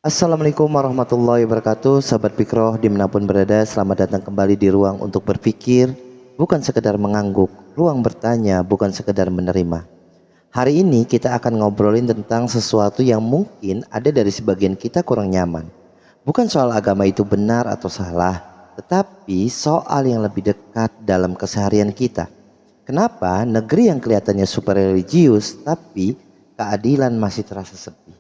Assalamualaikum warahmatullahi wabarakatuh. Sahabat Fikroh dimanapun berada, selamat datang kembali di ruang untuk berpikir, bukan sekedar mengangguk, ruang bertanya, bukan sekedar menerima. Hari ini kita akan ngobrolin tentang sesuatu yang mungkin ada dari sebagian kita kurang nyaman. Bukan soal agama itu benar atau salah, tetapi soal yang lebih dekat dalam keseharian kita. Kenapa negeri yang kelihatannya super religius tapi keadilan masih terasa sepi?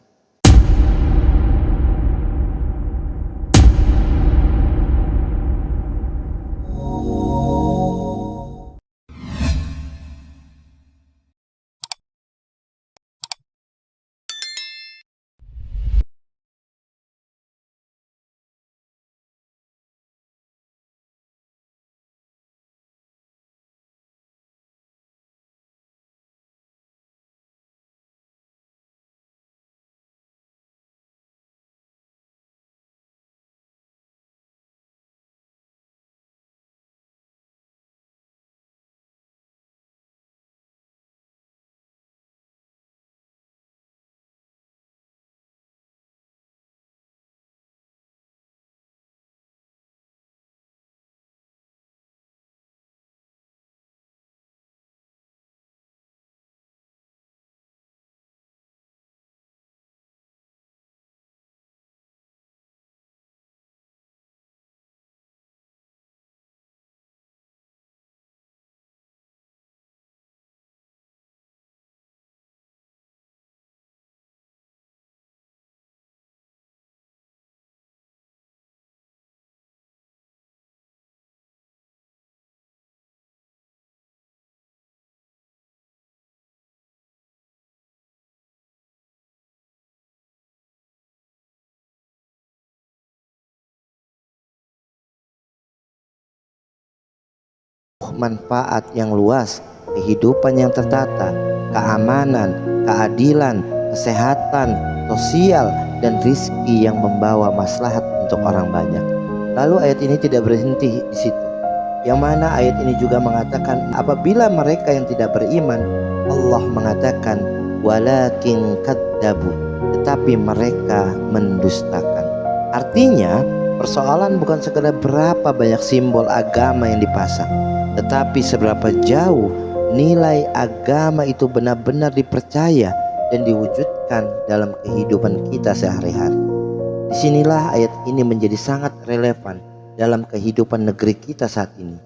Manfaat yang luas, kehidupan yang tertata, keamanan, keadilan, kesehatan, sosial, dan rizki yang membawa maslahat untuk orang banyak. Lalu ayat ini tidak berhenti di situ. Yang mana ayat ini juga mengatakan apabila mereka yang tidak beriman, Allah mengatakan walakin kadzabu, tetapi mereka mendustakan. Artinya persoalan bukan sekedar berapa banyak simbol agama yang dipasang, tetapi seberapa jauh nilai agama itu benar-benar dipercaya dan diwujudkan dalam kehidupan kita sehari-hari. Disinilah ayat ini menjadi sangat relevan dalam kehidupan negeri kita saat ini.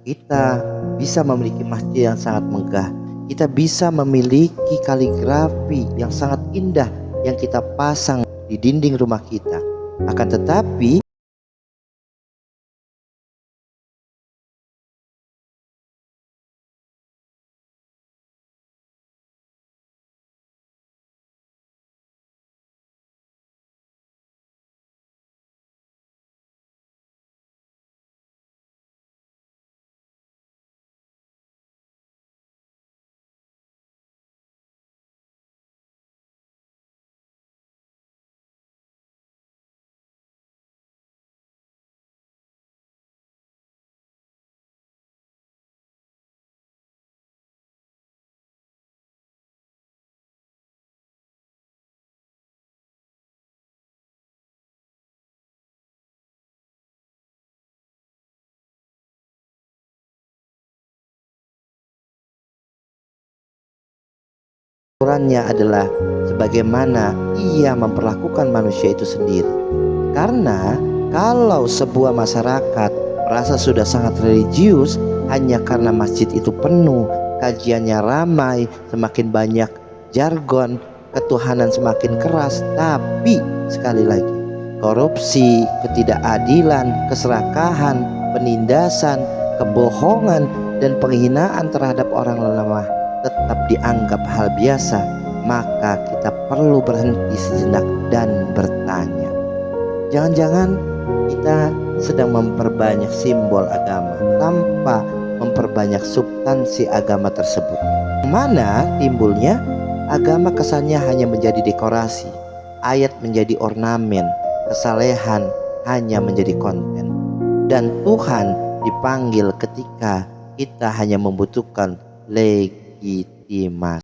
Kita bisa memiliki masjid yang sangat megah, kita bisa memiliki kaligrafi yang sangat indah yang kita pasang di dinding rumah kita. Akan tetapi aturannya adalah sebagaimana ia memperlakukan manusia itu sendiri. Karena kalau sebuah masyarakat merasa sudah sangat religius hanya karena masjid itu penuh, kajiannya ramai, semakin banyak jargon, ketuhanan semakin keras, tapi sekali lagi korupsi, ketidakadilan, keserakahan, penindasan, kebohongan, dan penghinaan terhadap orang lemah tetap dianggap hal biasa, maka kita perlu berhenti sejenak dan bertanya, jangan-jangan kita sedang memperbanyak simbol agama tanpa memperbanyak substansi agama tersebut. Mana timbulnya agama kesannya hanya menjadi dekorasi, ayat menjadi ornamen, kesalehan hanya menjadi konten, dan Tuhan dipanggil ketika kita hanya membutuhkan legitimasi.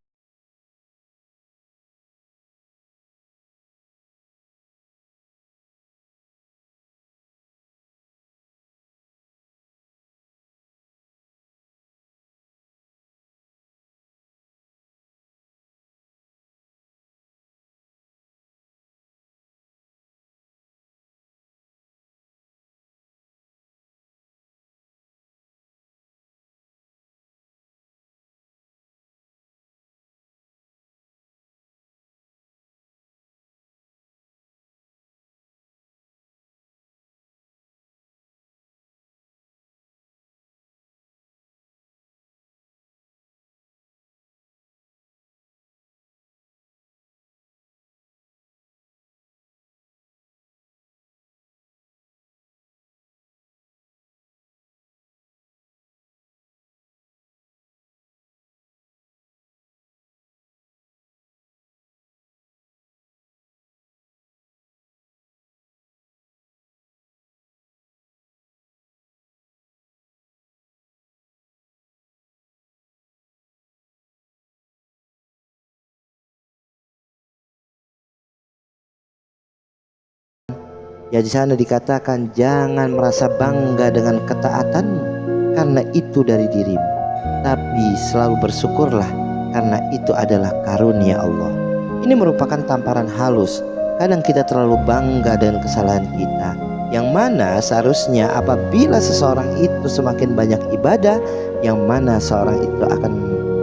Ya di sana dikatakan jangan merasa bangga dengan ketaatanmu karena itu dari dirimu, tapi selalu bersyukurlah karena itu adalah karunia Allah. Ini merupakan tamparan halus. Kadang kita terlalu bangga dengan kesalahan kita, yang mana seharusnya apabila seseorang itu semakin banyak ibadah, yang mana seorang itu akan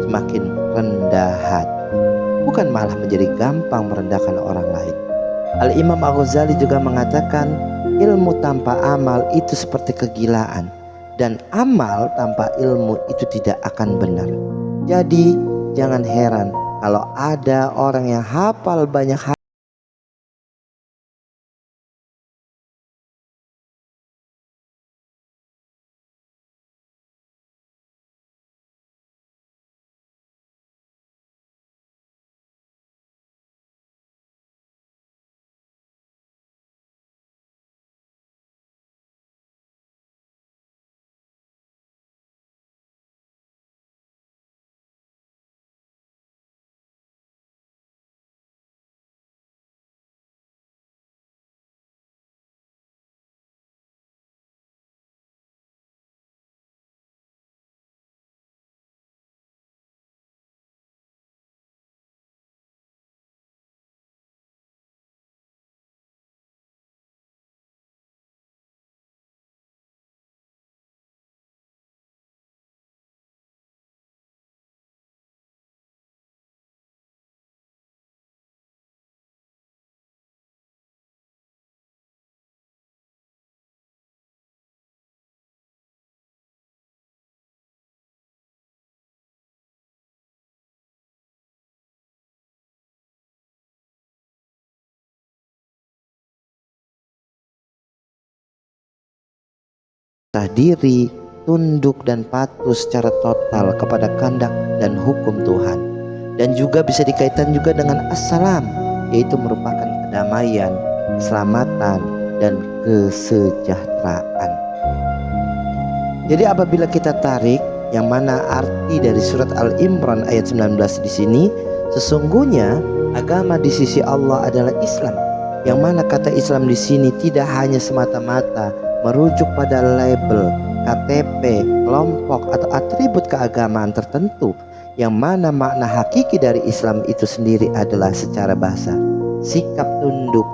semakin rendah hati, bukan malah menjadi gampang merendahkan orang lain. Al-Imam Al-Ghazali juga mengatakan ilmu tanpa amal itu seperti kegilaan, dan amal tanpa ilmu itu tidak akan benar. Jadi jangan heran kalau ada orang yang hafal banyak diri, tunduk dan patuh secara total kepada kehendak dan hukum Tuhan. Dan juga bisa dikaitkan juga dengan assalam, yaitu merupakan kedamaian, keselamatan, dan kesejahteraan. Jadi apabila kita tarik yang mana arti dari surat Al-Imran ayat 19 di sini, sesungguhnya agama di sisi Allah adalah Islam. Yang mana kata Islam di sini tidak hanya semata-mata merujuk pada label, KTP, kelompok atau atribut keagamaan tertentu, yang mana makna hakiki dari Islam itu sendiri adalah secara bahasa sikap tunduk,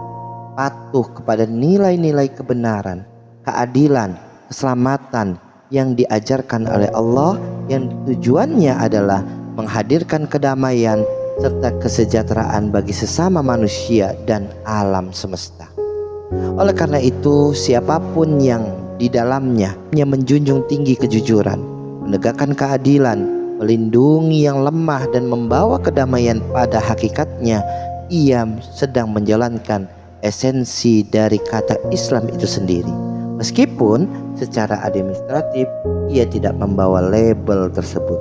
patuh kepada nilai-nilai kebenaran, keadilan, keselamatan yang diajarkan oleh Allah, yang tujuannya adalah menghadirkan kedamaian serta kesejahteraan bagi sesama manusia dan alam semesta. Oleh karena itu, siapapun yang di dalamnya menjunjung tinggi kejujuran, menegakkan keadilan, melindungi yang lemah dan membawa kedamaian pada hakikatnya, ia sedang menjalankan esensi dari kata Islam itu sendiri. Meskipun secara administratif ia tidak membawa label tersebut.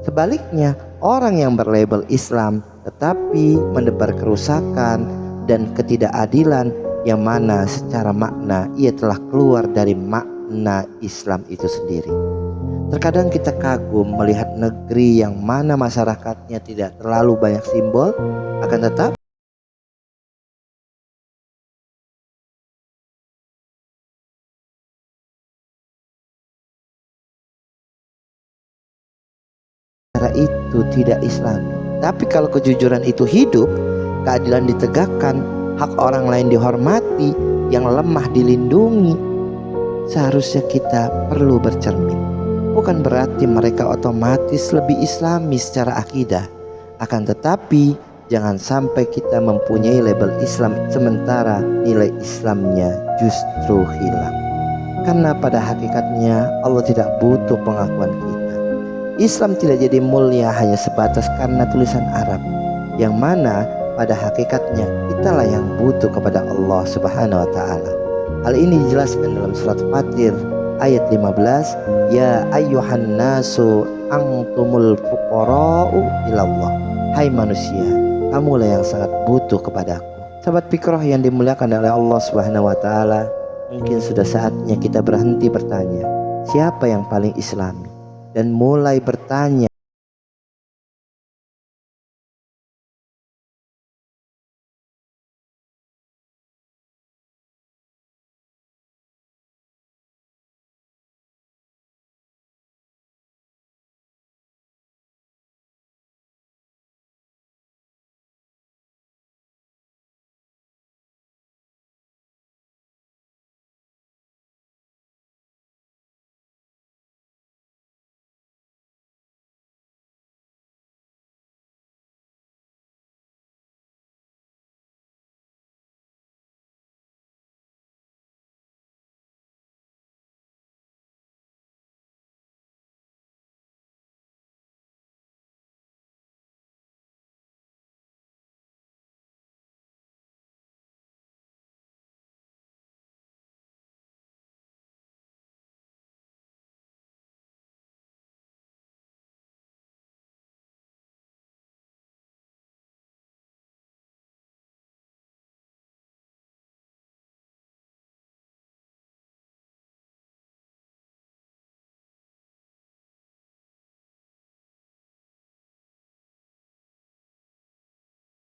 Sebaliknya, orang yang berlabel Islam tetapi menebar kerusakan dan ketidakadilan, yang mana secara makna ia telah keluar dari makna Islam itu sendiri. Terkadang kita kagum melihat negeri yang mana masyarakatnya tidak terlalu banyak simbol, akan tetapi cara itu tidak Islami. Tapi kalau kejujuran itu hidup, keadilan ditegakkan, hak orang lain dihormati, yang lemah dilindungi, seharusnya kita perlu bercermin. Bukan berarti mereka otomatis lebih Islami secara akidah, akan tetapi jangan sampai kita mempunyai label Islam sementara nilai Islamnya justru hilang. Karena pada hakikatnya Allah tidak butuh pengakuan kita. Islam tidak jadi mulia hanya sebatas karena tulisan Arab, yang mana pada hakikatnya kitalah yang butuh kepada Allah Subhanahu wa taala. Hal ini dijelaskan dalam surat Fatir ayat 15, ya ayyuhan nasu antumul fuqara'u ilallah. Hai manusia, kamulah yang sangat butuh kepadaku. Sahabat Fikroh yang dimuliakan oleh Allah Subhanahu wa taala, mungkin sudah saatnya kita berhenti bertanya siapa yang paling Islami, dan mulai bertanya